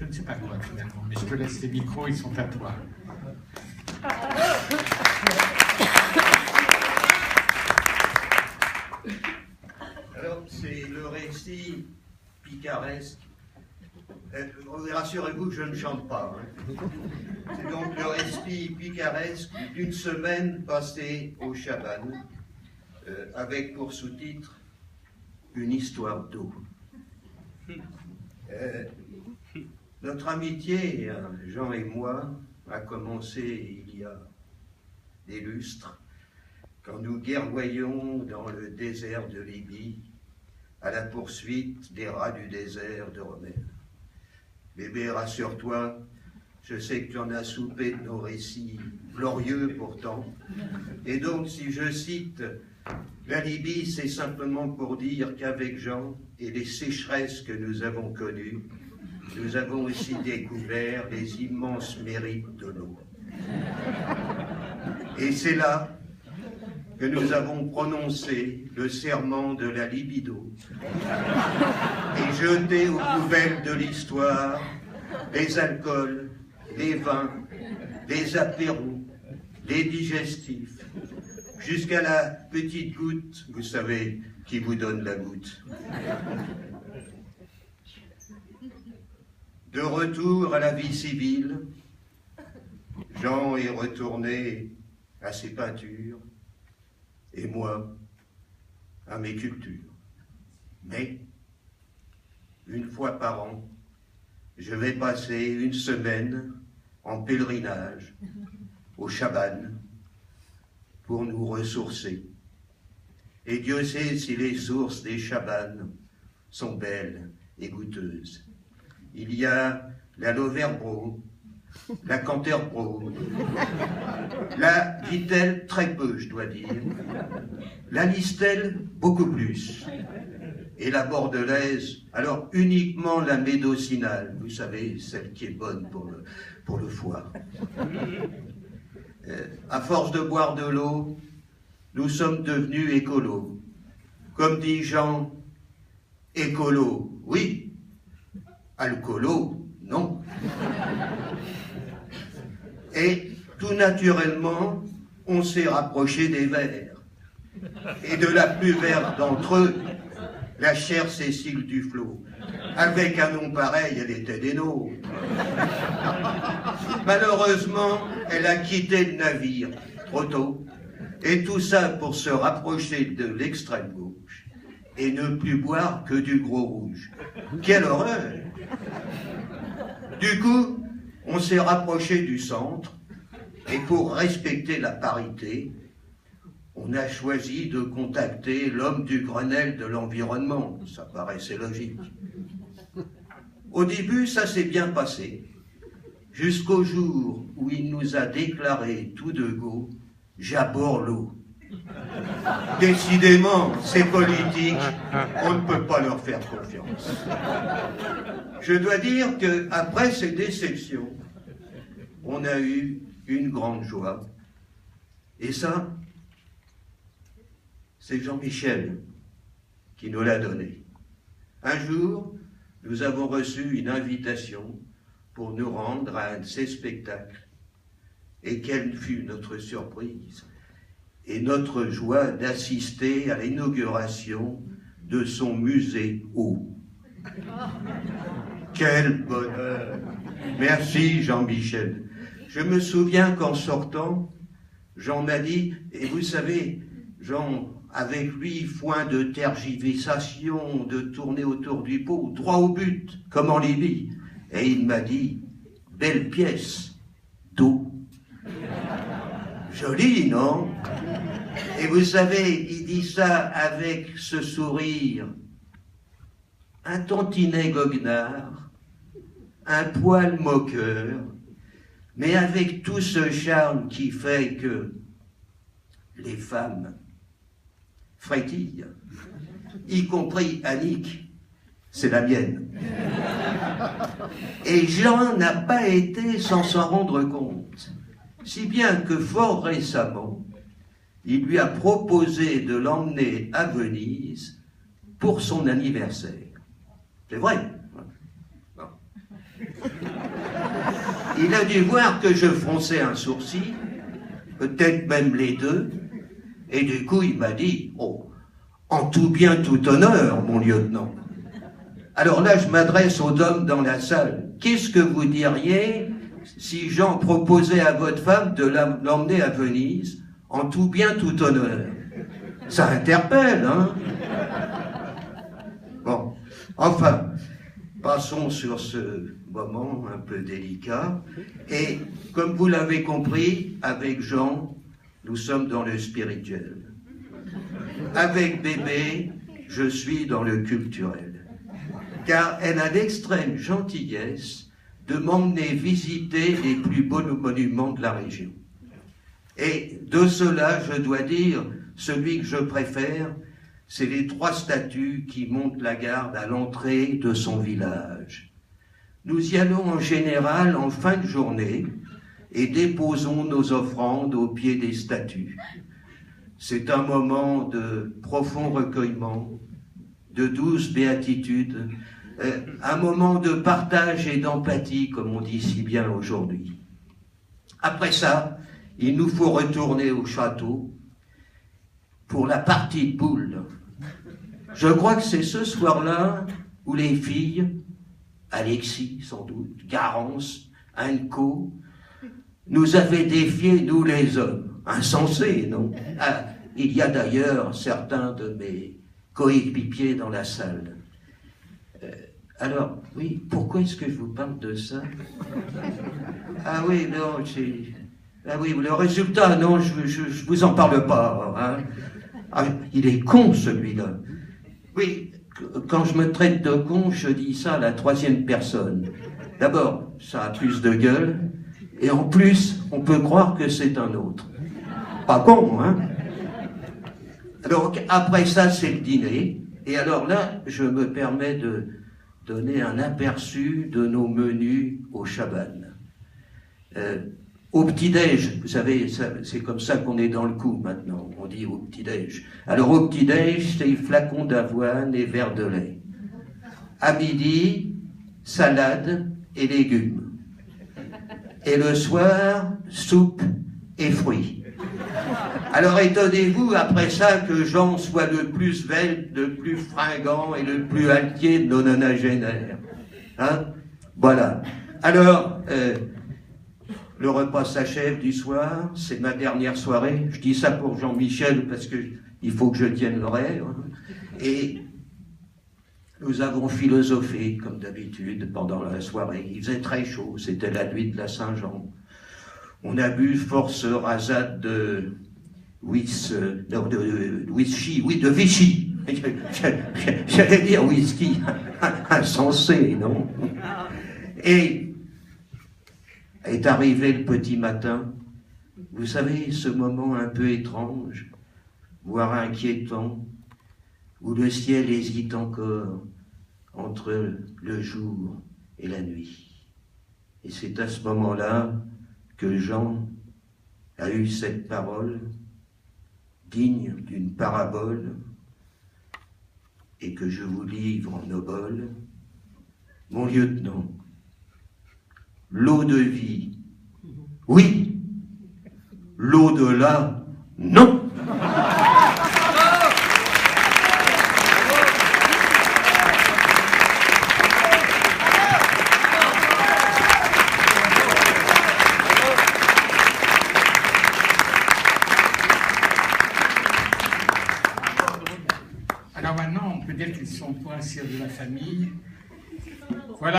Je ne sais pas quoi finalement, mais je te laisse les micros, ils sont à toi. Alors, c'est le récit picaresque. Rassurez-vous, je ne chante pas. Hein. C'est donc le récit picaresque d'une semaine passée au Chabannes, avec pour sous-titre une histoire d'eau. Notre amitié, Jean et moi, a commencé il y a des lustres, quand nous guerroyons dans le désert de Libye, à la poursuite des rats du désert de Rommel. Bébé, rassure-toi, je sais que tu en as soupé de nos récits, glorieux pourtant. Et donc, si je cite, la Libye, c'est simplement pour dire qu'avec Jean et les sécheresses que nous avons connues, nous avons aussi découvert les immenses mérites de l'eau. Et c'est là que nous avons prononcé le serment de la libido et jeté aux poubelles de l'histoire les alcools, les vins, les apéros, les digestifs, jusqu'à la petite goutte, vous savez, qui vous donne la goutte. De retour à la vie civile, Jean est retourné à ses peintures, et moi, à mes cultures. Mais, une fois par an, je vais passer une semaine en pèlerinage au Chabannes pour nous ressourcer. Et Dieu sait si les sources des Chabannes sont belles et goûteuses. Il y a la Lauverbro, la Canterbro, la Vittel très peu, je dois dire, la Listel beaucoup plus, et la Bordelaise, alors uniquement la médocinale, vous savez, celle qui est bonne pour le foie. À force de boire de l'eau, nous sommes devenus écolos. Comme dit Jean, écolo, oui, alcoolo, non. Et tout naturellement, on s'est rapproché des verts. Et de la plus verte d'entre eux, la chère Cécile Duflot. Avec un nom pareil, elle était des nôtres. Malheureusement, elle a quitté le navire trop tôt. Et tout ça pour se rapprocher de l'extrême gauche et ne plus boire que du gros rouge. Quelle horreur! Du coup, on s'est rapproché du centre, et pour respecter la parité, on a choisi de contacter l'homme du Grenelle de l'environnement. Ça paraissait logique. Au début, ça s'est bien passé, jusqu'au jour où il nous a déclaré tout de go « J'abhorre l'eau ». Décidément, ces politiques, on ne peut pas leur faire confiance. Je dois dire qu'après ces déceptions, on a eu une grande joie. Et ça, c'est Jean-Michel qui nous l'a donné. Un jour, nous avons reçu une invitation pour nous rendre à un de ces spectacles. Et quelle fut notre surprise et notre joie d'assister à l'inauguration de son musée eau. Quel bonheur! Merci Jean-Michel. Je me souviens qu'en sortant, Jean m'a dit, et vous savez, Jean, avec lui, foin de tergiversation, de tourner autour du pot, droit au but, comme en Libye. Et il m'a dit, belle pièce d'eau. Joli, non? Et vous savez, il dit ça avec ce sourire, un tantinet goguenard, un poil moqueur, mais avec tout ce charme qui fait que les femmes frétillent, y compris Annick, c'est la mienne. Et Jean n'a pas été sans s'en rendre compte, si bien que fort récemment, il lui a proposé de l'emmener à Venise pour son anniversaire. C'est vrai. Non. Il a dû voir que je fronçais un sourcil, peut-être même les deux, et du coup il m'a dit « Oh, en tout bien, tout honneur, mon lieutenant. » Alors là, je m'adresse aux dames dans la salle. Qu'est-ce que vous diriez si Jean proposait à votre femme de l'emmener à Venise, en tout bien, tout honneur? Ça interpelle, hein? Bon, enfin, passons sur ce moment un peu délicat. Et comme vous l'avez compris, avec Jean, nous sommes dans le spirituel. Avec Bébé, je suis dans le culturel. Car elle a l'extrême gentillesse de m'emmener visiter les plus beaux monuments de la région. Et de cela, je dois dire, celui que je préfère, c'est les 3 statues qui montent la garde à l'entrée de son village. Nous y allons en général en fin de journée et déposons nos offrandes au pied des statues. C'est un moment de profond recueillement, de douce béatitude, un moment de partage et d'empathie, comme on dit si bien aujourd'hui. Après ça, il nous faut retourner au château pour la partie de boules. Je crois que c'est ce soir-là où les filles, Alexis sans doute, Garance, Anko, nous avaient défiés, nous les hommes. Insensés, non? Ah, il y a d'ailleurs certains de mes coéquipiers dans la salle. Alors, oui, pourquoi est-ce que je vous parle de ça? Ah oui, non, ah oui, le résultat, non, je vous en parle pas, hein. Ah, il est con, celui-là. Oui, quand je me traite de con, je dis ça à la 3e personne. D'abord, ça a plus de gueule, et en plus, on peut croire que c'est un autre. Pas con, hein? Donc, après ça, c'est le dîner, et alors là, je me permets de donner un aperçu de nos menus au Chabannes. Au petit-déj, vous savez, c'est comme ça qu'on est dans le coup maintenant, on dit au petit-déj. Alors au petit-déj, c'est flacon d'avoine et verre de lait. À midi, salade et légumes. Et le soir, soupe et fruits. Alors étonnez-vous après ça que Jean soit le plus svelte, le plus fringant et le plus altier de nos nonagénaires. Hein? Voilà. Alors, le repas s'achève du soir, c'est ma dernière soirée. Je dis ça pour Jean-Michel parce que il faut que je tienne l'oreille. Et nous avons philosophé, comme d'habitude, pendant la soirée. Il faisait très chaud, c'était la nuit de la Saint-Jean. On a bu force rasade de whisky, oui, de Vichy. J'allais dire whisky, insensé, non? Et est arrivé le petit matin, vous savez, ce moment un peu étrange, voire inquiétant, où le ciel hésite encore entre le jour et la nuit. Et c'est à ce moment-là que Jean a eu cette parole, digne d'une parabole, et que je vous livre en obole. Mon lieutenant, l'eau de vie, oui. L'au-delà, non. Alors maintenant, on peut dire qu'ils sont coincés de la famille.